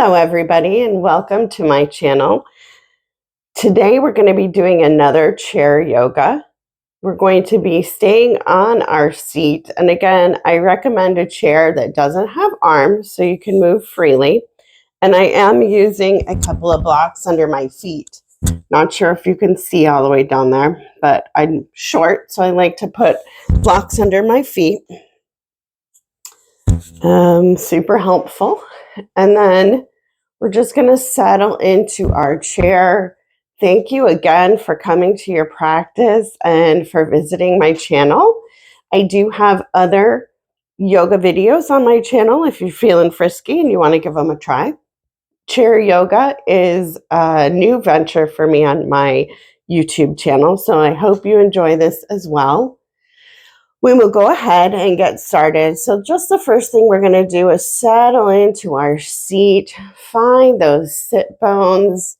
Hello everybody and welcome to my channel. Today we're going to be doing another chair yoga. We're going to be staying on our seat, and again I recommend a chair that doesn't have arms so you can move freely. And I am using a couple of blocks under my feet. Not sure if you can see all the way down there, but I'm short so I like to put blocks under my feet. Super helpful. And then we're just going to settle into our chair. Thank you again for coming to your practice and for visiting my channel. I do have other yoga videos on my channel if you're feeling frisky and you want to give them a try. Chair yoga is a new venture for me on my YouTube channel, so I hope you enjoy this as well. We will go ahead and get started. So just the first thing we're going to do is settle into our seat. Find those sit bones,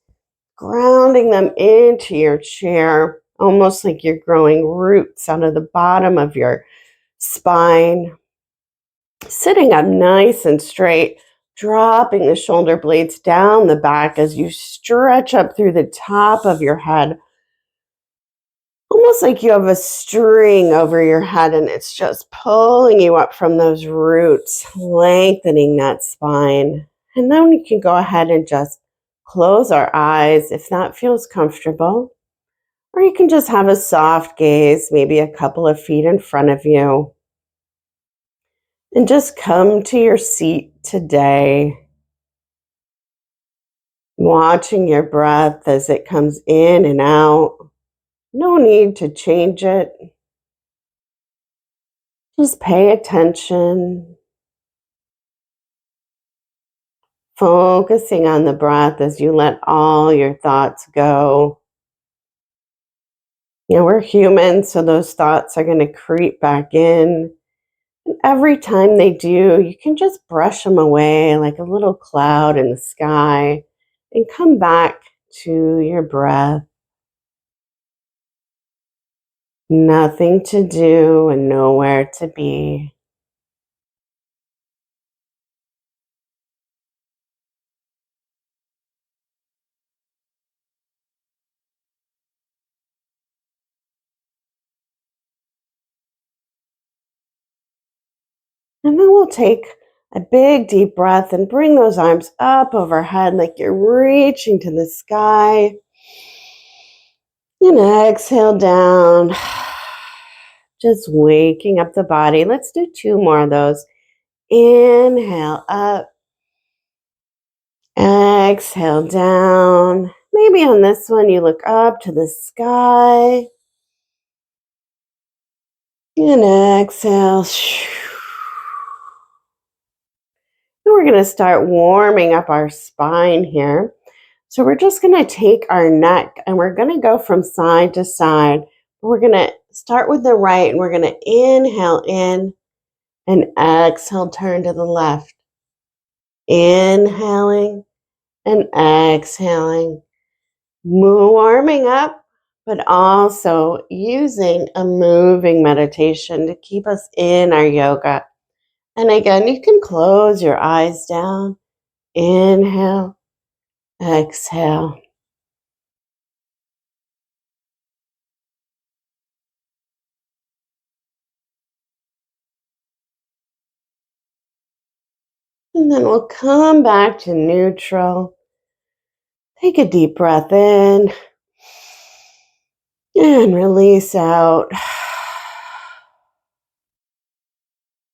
grounding them into your chair, almost like you're growing roots out of the bottom of your spine. Sitting up nice and straight, dropping the shoulder blades down the back as you stretch up through the top of your head. Almost like you have a string over your head and it's just pulling you up from those roots, lengthening that spine. And then we can go ahead and just close our eyes if that feels comfortable. Or you can just have a soft gaze, maybe a couple of feet in front of you. And just come to your seat today, watching your breath as it comes in and out. No need to change it. Just pay attention, focusing on the breath as you let all your thoughts go. You know, we're human, so those thoughts are going to creep back in. And every time they do, you can just brush them away like a little cloud in the sky and come back to your breath. Nothing to do and nowhere to be. And then we'll take a big deep breath and bring those arms up overhead like you're reaching to the sky. And exhale down. Just waking up the body. Let's do 2 more of those. Inhale up. Exhale down. Maybe on this one you look up to the sky. And exhale. And we're going to start warming up our spine here. So we're just going to take our neck and we're going to go from side to side. We're going to start with the right and we're going to inhale in and exhale, turn to the left. Inhaling and exhaling. Warming up, but also using a moving meditation to keep us in our yoga. And again, you can close your eyes down. Inhale, exhale. And then we'll come back to neutral. Take a deep breath in and release out.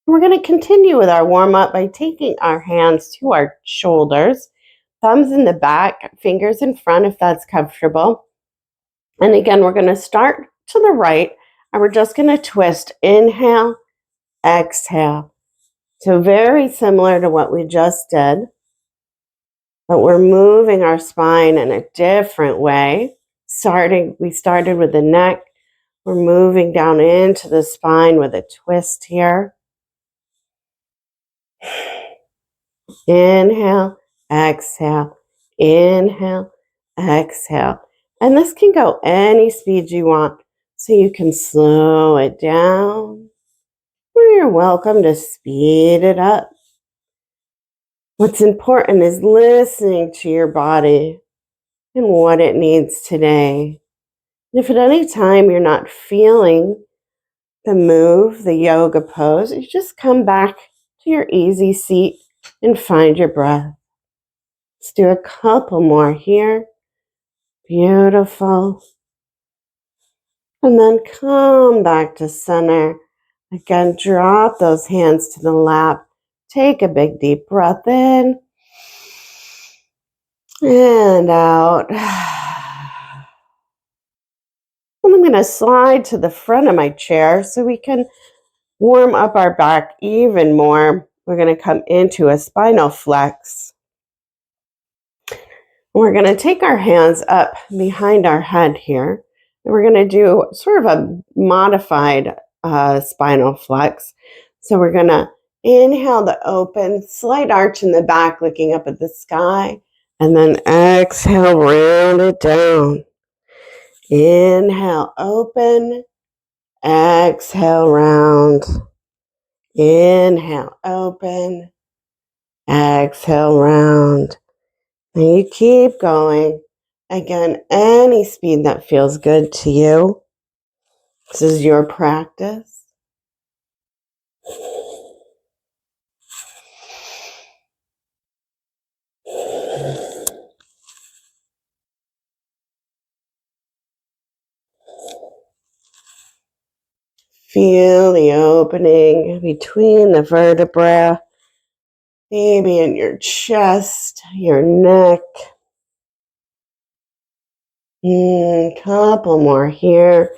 We're going to continue with our warm-up by taking our hands to our shoulders, thumbs in the back, fingers in front if that's comfortable. And again, we're going to start to the right and we're just going to twist. Inhale, exhale. So very similar to what we just did, but we're moving our spine in a different way. We started with the neck. We're moving down into the spine with a twist here. Inhale, exhale, inhale, exhale. And this can go any speed you want, so you can slow it down, or you're welcome to speed it up. What's important is listening to your body and what it needs today. And if at any time you're not feeling the move, the yoga pose, you just come back to your easy seat and find your breath. Let's do a couple more here. Beautiful. And then come back to center. Again, drop those hands to the lap. Take a big deep breath in and out. And I'm going to slide to the front of my chair so we can warm up our back even more. We're going to come into a spinal flex. We're going to take our hands up behind our head here. And we're going to do sort of a modified spinal flex. So we're going to inhale the open, slight arch in the back, looking up at the sky. And then exhale, round it down. Inhale, open. Exhale, round. Inhale, open. Exhale, round. And you keep going. Again, any speed that feels good to you. This is your practice. Feel the opening between the vertebrae, maybe in your chest, your neck. Couple more here.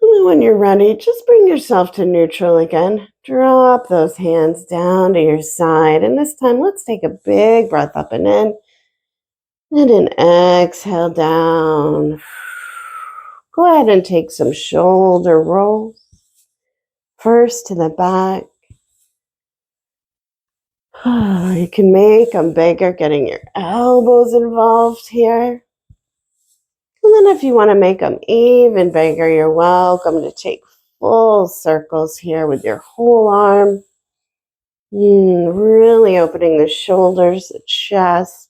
And when you're ready, just bring yourself to neutral again. Drop those hands down to your side. And this time, let's take a big breath up and in. And an exhale down. Go ahead and take some shoulder rolls. First to the back. You can make them bigger, getting your elbows involved here. And then if you want to make them even bigger, you're welcome to take full circles here with your whole arm. Really opening the shoulders, the chest.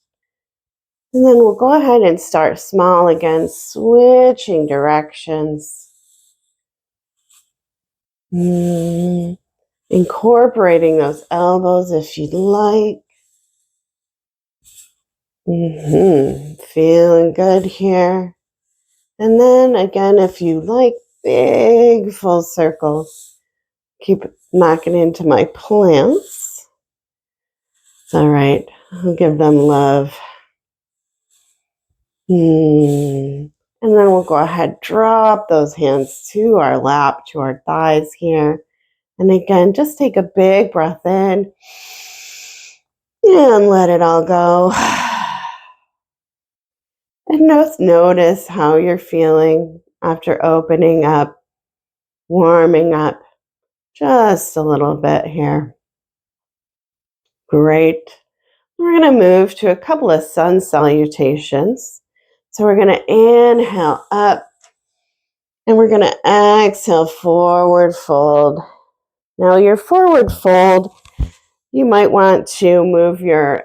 And then we'll go ahead and start small again, switching directions. Incorporating those elbows if you'd like. Feeling good here. And then again, if you like big full circles, keep knocking into my plants. It's all right. I'll give them love. And then we'll go ahead, drop those hands to our lap, to our thighs here. And again, just take a big breath in and let it all go. And just notice how you're feeling after opening up, warming up just a little bit here. Great. We're going to move to a couple of sun salutations. So we're going to inhale up and we're going to exhale, forward fold. Now your forward fold, you might want to move your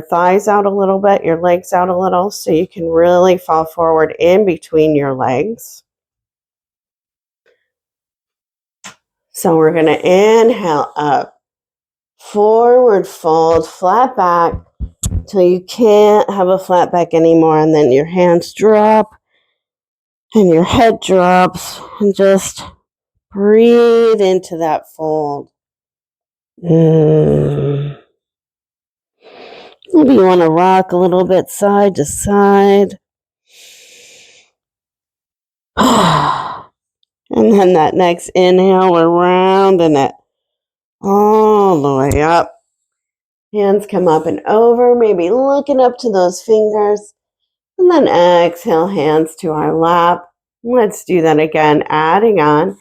thighs out a little bit, your legs out a little, so you can really fall forward in between your legs. So we're going to inhale up, forward fold, flat back, until you can't have a flat back anymore, and then your hands drop and your head drops, and just breathe into that fold. Maybe you want to rock a little bit side to side. And then that next inhale, we're rounding it all the way up. Hands come up and over, maybe looking up to those fingers. And then exhale, hands to our lap. Let's do that again, adding on.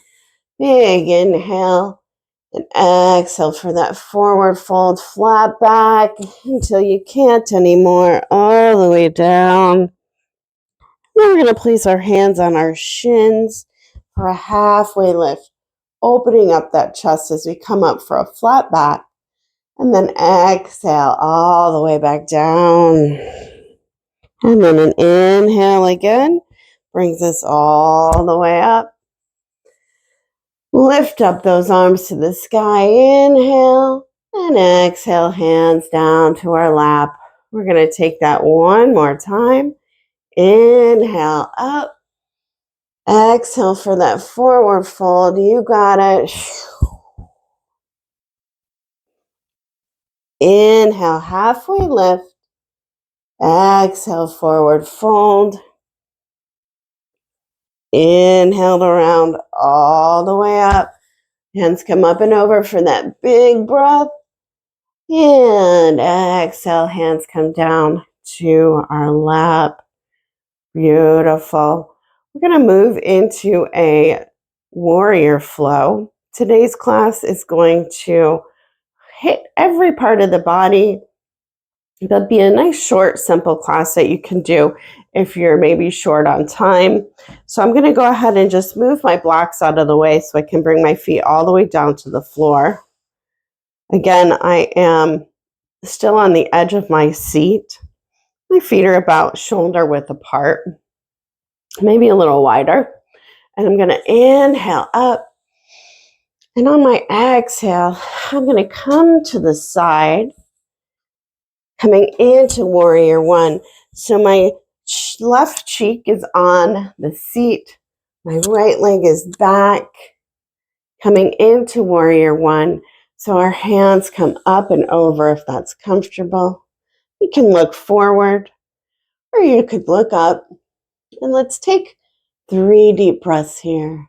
Big inhale and exhale for that forward fold, flat back until you can't anymore, all the way down. Now we're going to place our hands on our shins for a halfway lift, opening up that chest as we come up for a flat back. And then exhale all the way back down. And then an inhale again brings us all the way up. Lift up those arms to the sky. Inhale and exhale, hands down to our lap. We're going to take that one more time. Inhale up. Exhale for that forward fold. You got it. Inhale, halfway lift. Exhale, forward fold. Inhale around all the way up. Hands come up and over for that big breath. And exhale, hands come down to our lap. Beautiful. We're going to move into a warrior flow. Today's class is going to hit every part of the body. That'd be a nice, short, simple class that you can do if you're maybe short on time. So I'm going to go ahead and just move my blocks out of the way so I can bring my feet all the way down to the floor. Again, I am still on the edge of my seat. My feet are about shoulder width apart, maybe a little wider. And I'm going to inhale up. And on my exhale, I'm going to come to the side, coming into warrior one. So my left cheek is on the seat. My right leg is back, coming into warrior one. So our hands come up and over if that's comfortable. You can look forward or you could look up. And let's take 3 deep breaths here.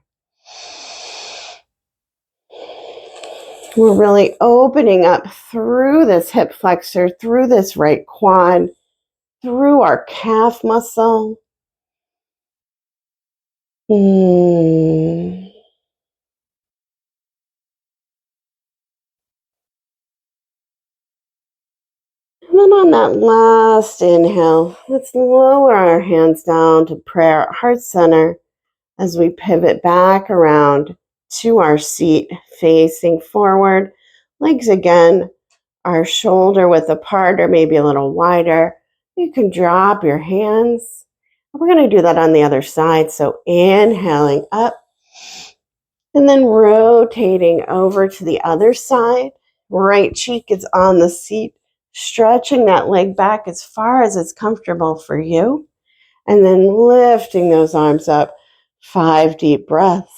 We're really opening up through this hip flexor, through this right quad, through our calf muscle. And then on that last inhale, let's lower our hands down to prayer at heart center as we pivot back around to our seat, facing forward. Legs again, our shoulder width apart or maybe a little wider. You can drop your hands. We're going to do that on the other side. So inhaling up and then rotating over to the other side. Right cheek is on the seat, stretching that leg back as far as it's comfortable for you. And then lifting those arms up. 5 deep breaths.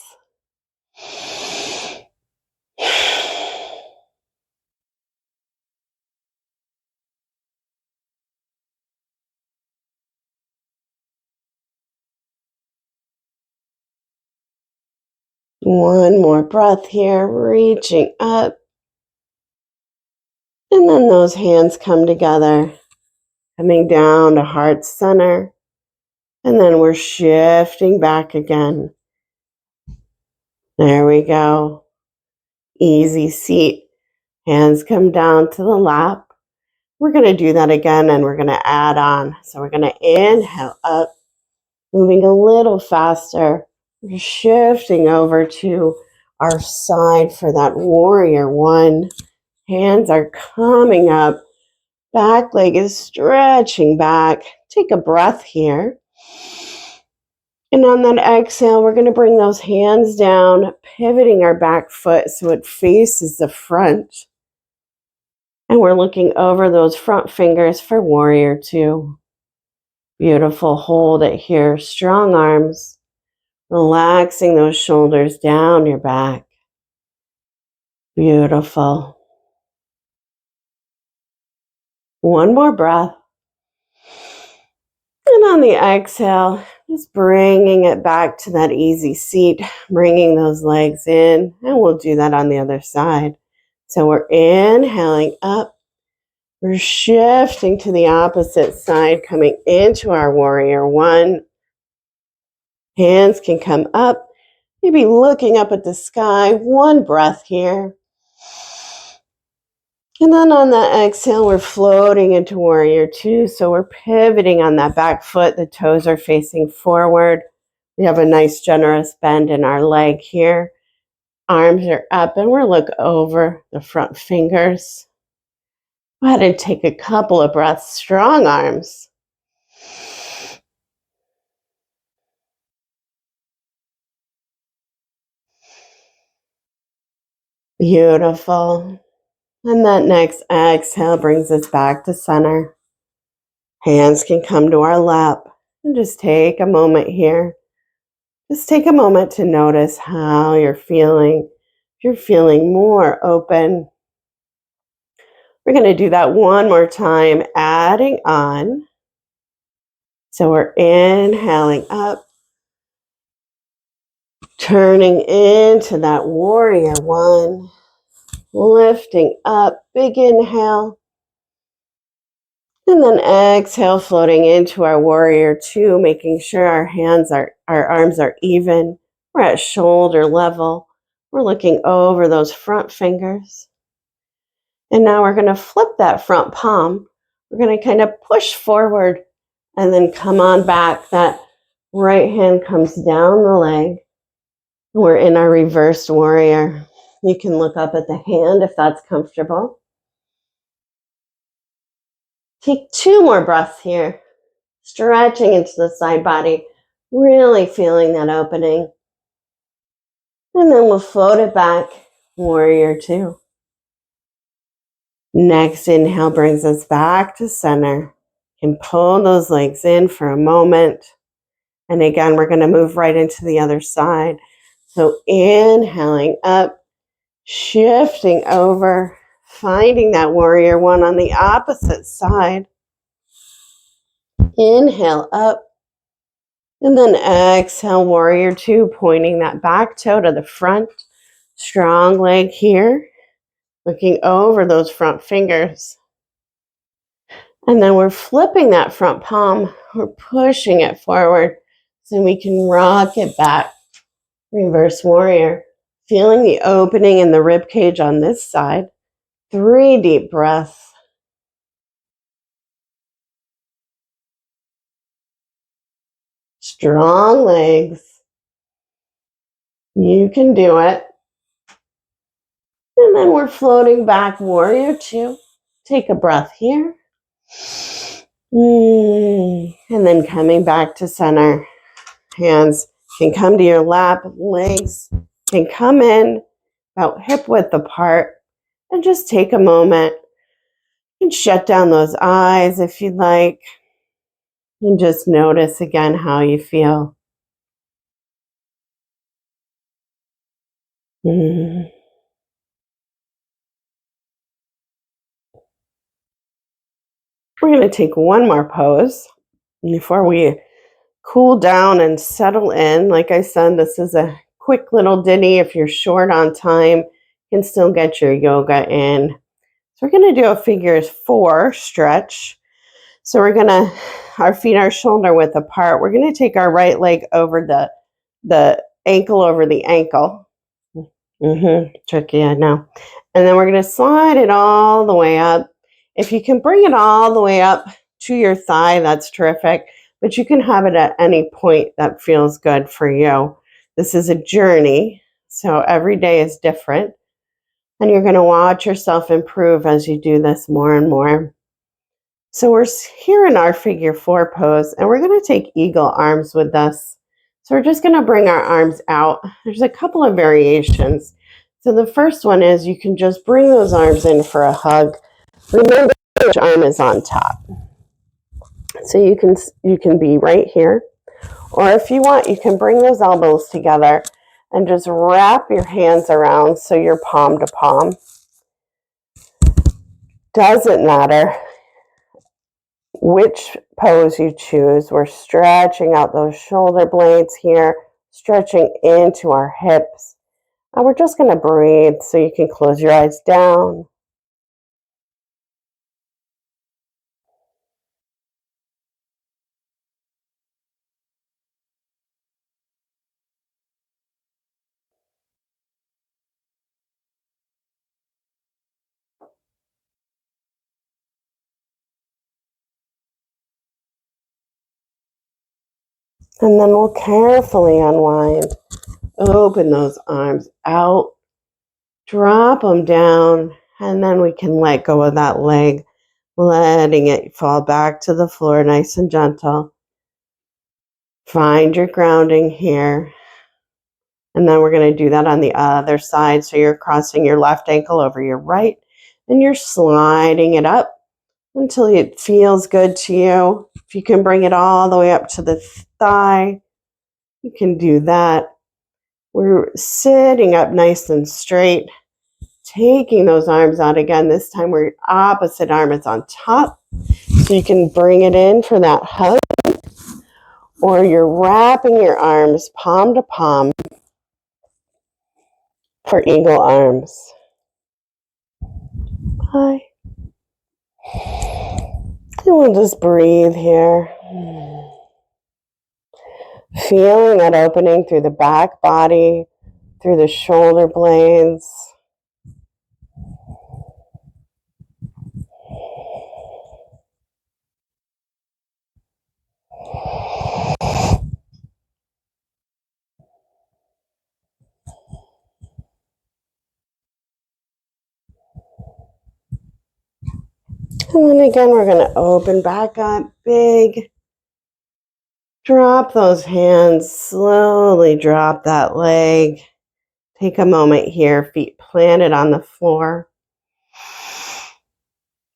One more breath here, reaching up. And then those hands come together, coming down to heart center. And then we're shifting back again. There we go. Easy seat. Hands come down to the lap. We're going to do that again and we're going to add on. So we're going to inhale up, moving a little faster. We're shifting over to our side for that warrior one. Hands are coming up. Back leg is stretching back. Take a breath here. And on that exhale, we're going to bring those hands down, pivoting our back foot so it faces the front. And we're looking over those front fingers for warrior two. Beautiful. Hold it here. Strong arms. Relaxing those shoulders down your back. Beautiful. One more breath. And on the exhale, just bringing it back to that easy seat, bringing those legs in, and we'll do that on the other side. So we're inhaling up. We're shifting to the opposite side, coming into our warrior one. Hands can come up, maybe looking up at the sky. One breath here. And then on the exhale, we're floating into warrior two. So we're pivoting on that back foot. The toes are facing forward. We have a nice generous bend in our leg here. Arms are up and we're look over the front fingers. Go ahead and take a couple of breaths. Strong arms. Beautiful. And that next exhale brings us back to center. Hands can come to our lap. And just take a moment here. Just take a moment to notice how you're feeling. If you're feeling more open, we're going to do that one more time, adding on. So we're inhaling up, turning into that warrior one, lifting up, big inhale. And then exhale, floating into our warrior two, making sure our arms are even. We're at shoulder level. We're looking over those front fingers. And now we're going to flip that front palm. We're going to kind of push forward and then come on back. That right hand comes down the leg. We're in our reversed warrior. You can look up at the hand if that's comfortable. Take 2 more breaths here. Stretching into the side body, really feeling that opening. And then we'll float it back, warrior two. Next inhale brings us back to center. You can pull those legs in for a moment. And again, we're going to move right into the other side. So inhaling up, shifting over, finding that warrior one on the opposite side. Inhale up. And then exhale, warrior two, pointing that back toe to the front. Strong leg here, looking over those front fingers. And then we're flipping that front palm. We're pushing it forward so we can rock it back. Reverse warrior. Feeling the opening in the rib cage on this side. 3 deep breaths. Strong legs. You can do it. And then we're floating back, warrior two. Take a breath here. And then coming back to center. Hands can come to your lap. Legs can come in about hip width apart. And just take a moment and shut down those eyes if you'd like. And just notice again how you feel. We're going to take one more pose before we cool down and settle in. Like I said, this is a quick little ditty. If you're short on time, you can still get your yoga in. So we're going to do a figure 4 stretch. So our feet are shoulder width apart. We're going to take our right leg over the ankle over the ankle. Tricky, I know. And then we're going to slide it all the way up. If you can bring it all the way up to your thigh, that's terrific. But you can have it at any point that feels good for you. This is a journey, so every day is different. And you're going to watch yourself improve as you do this more and more. So we're here in our figure 4 pose, and we're going to take eagle arms with us. So we're just going to bring our arms out. There's a couple of variations. So the first one is you can just bring those arms in for a hug. Remember which arm is on top. So you can be right here. Or if you want, you can bring those elbows together and just wrap your hands around so you're palm to palm. Doesn't matter which pose you choose. We're stretching out those shoulder blades here, stretching into our hips. And we're just going to breathe so you can close your eyes down. And then we'll carefully unwind. Open those arms out, drop them down, and then we can let go of that leg, letting it fall back to the floor nice and gentle. Find your grounding here. And then we're going to do that on the other side. So you're crossing your left ankle over your right, and you're sliding it up until it feels good to you. If you can bring it all the way up to the thigh, you can do that. We're sitting up nice and straight, taking those arms out again. This time we're opposite arm is on top. So you can bring it in for that hug, or you're wrapping your arms palm to palm for eagle arms. Hi. And we'll just breathe here. Feeling that opening through the back body, through the shoulder blades. And then again, we're going to open back up big. Drop those hands, slowly drop that leg. Take a moment here, feet planted on the floor.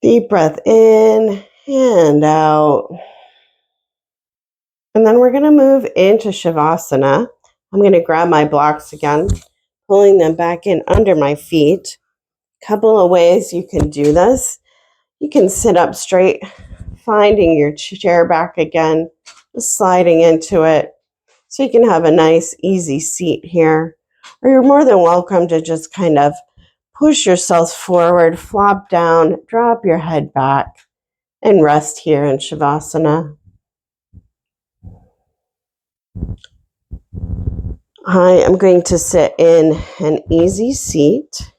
Deep breath in and out. And then we're going to move into Shavasana. I'm going to grab my blocks again, pulling them back in under my feet. Couple of ways you can do this. You can sit up straight, finding your chair back again, just sliding into it. So you can have a nice, easy seat here. Or you're more than welcome to just kind of push yourself forward, flop down, drop your head back, and rest here in Shavasana. I am going to sit in an easy seat,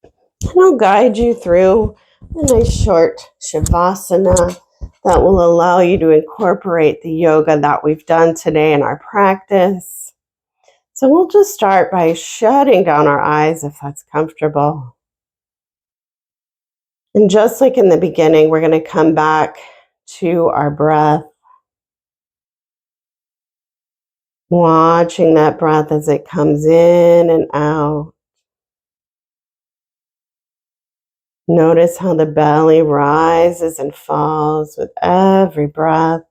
and I'll guide you through a nice short Shavasana that will allow you to incorporate the yoga that we've done today in our practice. So we'll just start by shutting down our eyes if that's comfortable. And just like in the beginning, we're going to come back to our breath, watching that breath as it comes in and out. Notice how the belly rises and falls with every breath.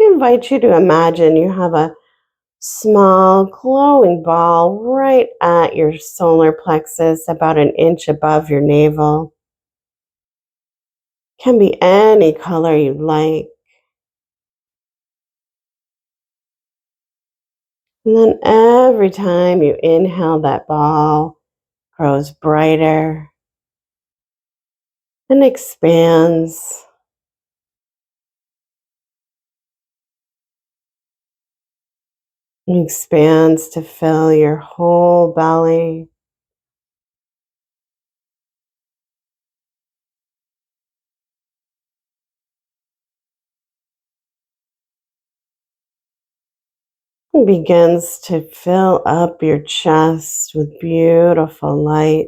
I invite you to imagine you have a small glowing ball right at your solar plexus, about an inch above your navel. Can be any color you like. And then every time you inhale, that ball grows brighter and expands. And expands to fill your whole belly. And begins to fill up your chest with beautiful light.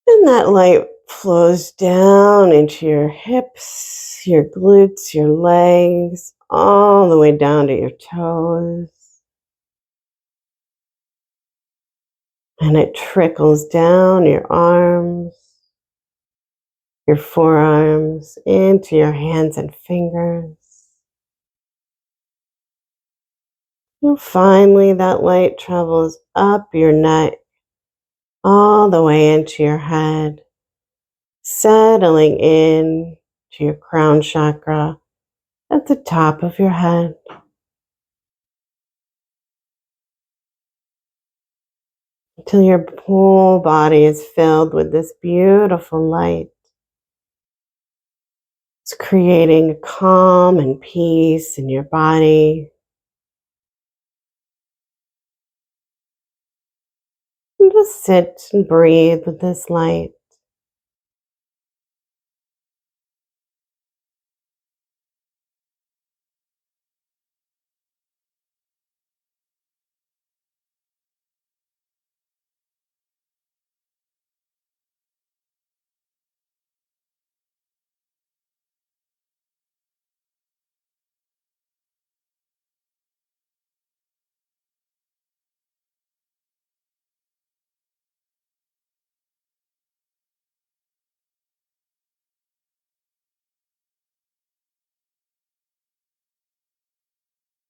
And that light flows down into your hips, your glutes, your legs, all the way down to your toes. And it trickles down your arms, your forearms, into your hands and fingers. And finally, that light travels up your neck, all the way into your head, settling in to your crown chakra at the top of your head. Until your whole body is filled with this beautiful light. It's creating calm and peace in your body. And just sit and breathe with this light.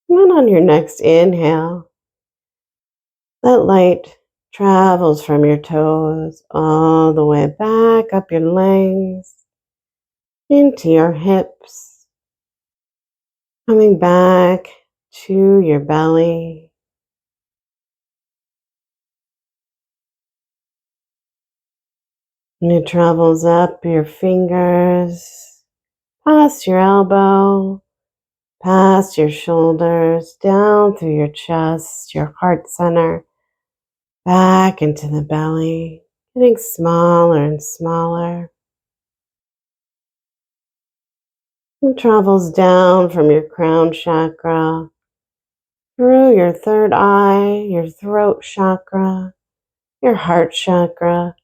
And then on your next inhale, that light travels from your toes all the way back up your legs, into your hips, coming back to your belly. And it travels up your fingers, past your elbow, past your shoulders, down through your chest, your heart center, back into the belly, getting smaller and smaller. It travels down from your crown chakra, through your third eye, your throat chakra, your heart chakra,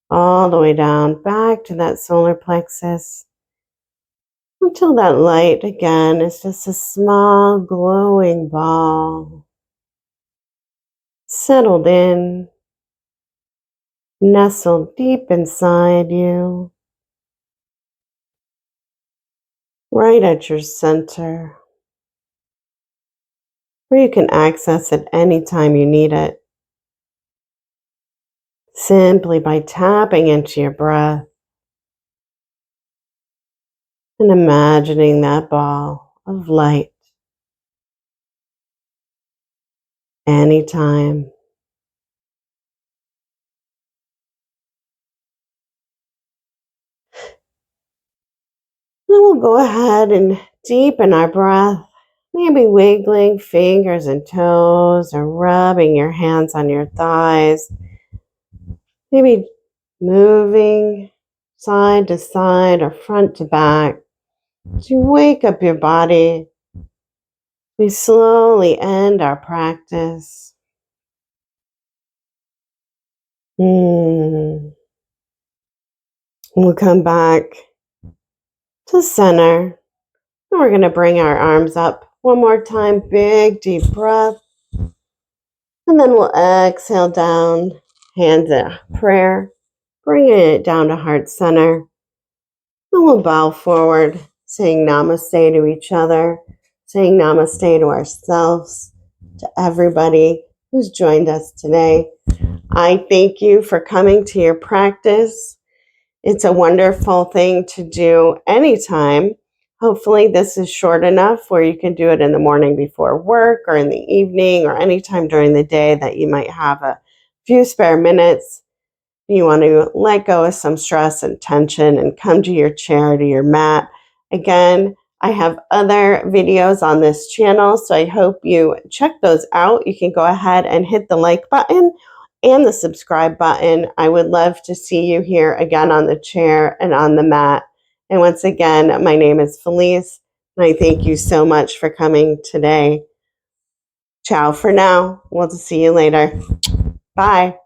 all the way down back to that solar plexus, until that light again is just a small glowing ball, settled in, nestled deep inside you, right at your center, where you can access it anytime you need it, simply by tapping into your breath and imagining that ball of light anytime. Then we'll go ahead and deepen our breath, maybe wiggling fingers and toes or rubbing your hands on your thighs, maybe moving side to side or front to back to wake up your body. We slowly end our practice. We'll come back to center. And we're going to bring our arms up one more time. Big, deep breath. And then we'll exhale down, hands at prayer, bringing it down to heart center. And we'll bow forward, saying namaste to each other, saying namaste to ourselves, to everybody who's joined us today. I thank you for coming to your practice. It's a wonderful thing to do anytime. Hopefully this is short enough where you can do it in the morning before work or in the evening or anytime during the day that you might have a few spare minutes. You want to let go of some stress and tension and come to your chair, to your mat. Again, I have other videos on this channel, so I hope you check those out. You can go ahead and hit the like button and the subscribe button. I would love to see you here again on the chair and on the mat. And once again, my name is Felice, and I thank you so much for coming today. Ciao for now. We'll see you later. Bye.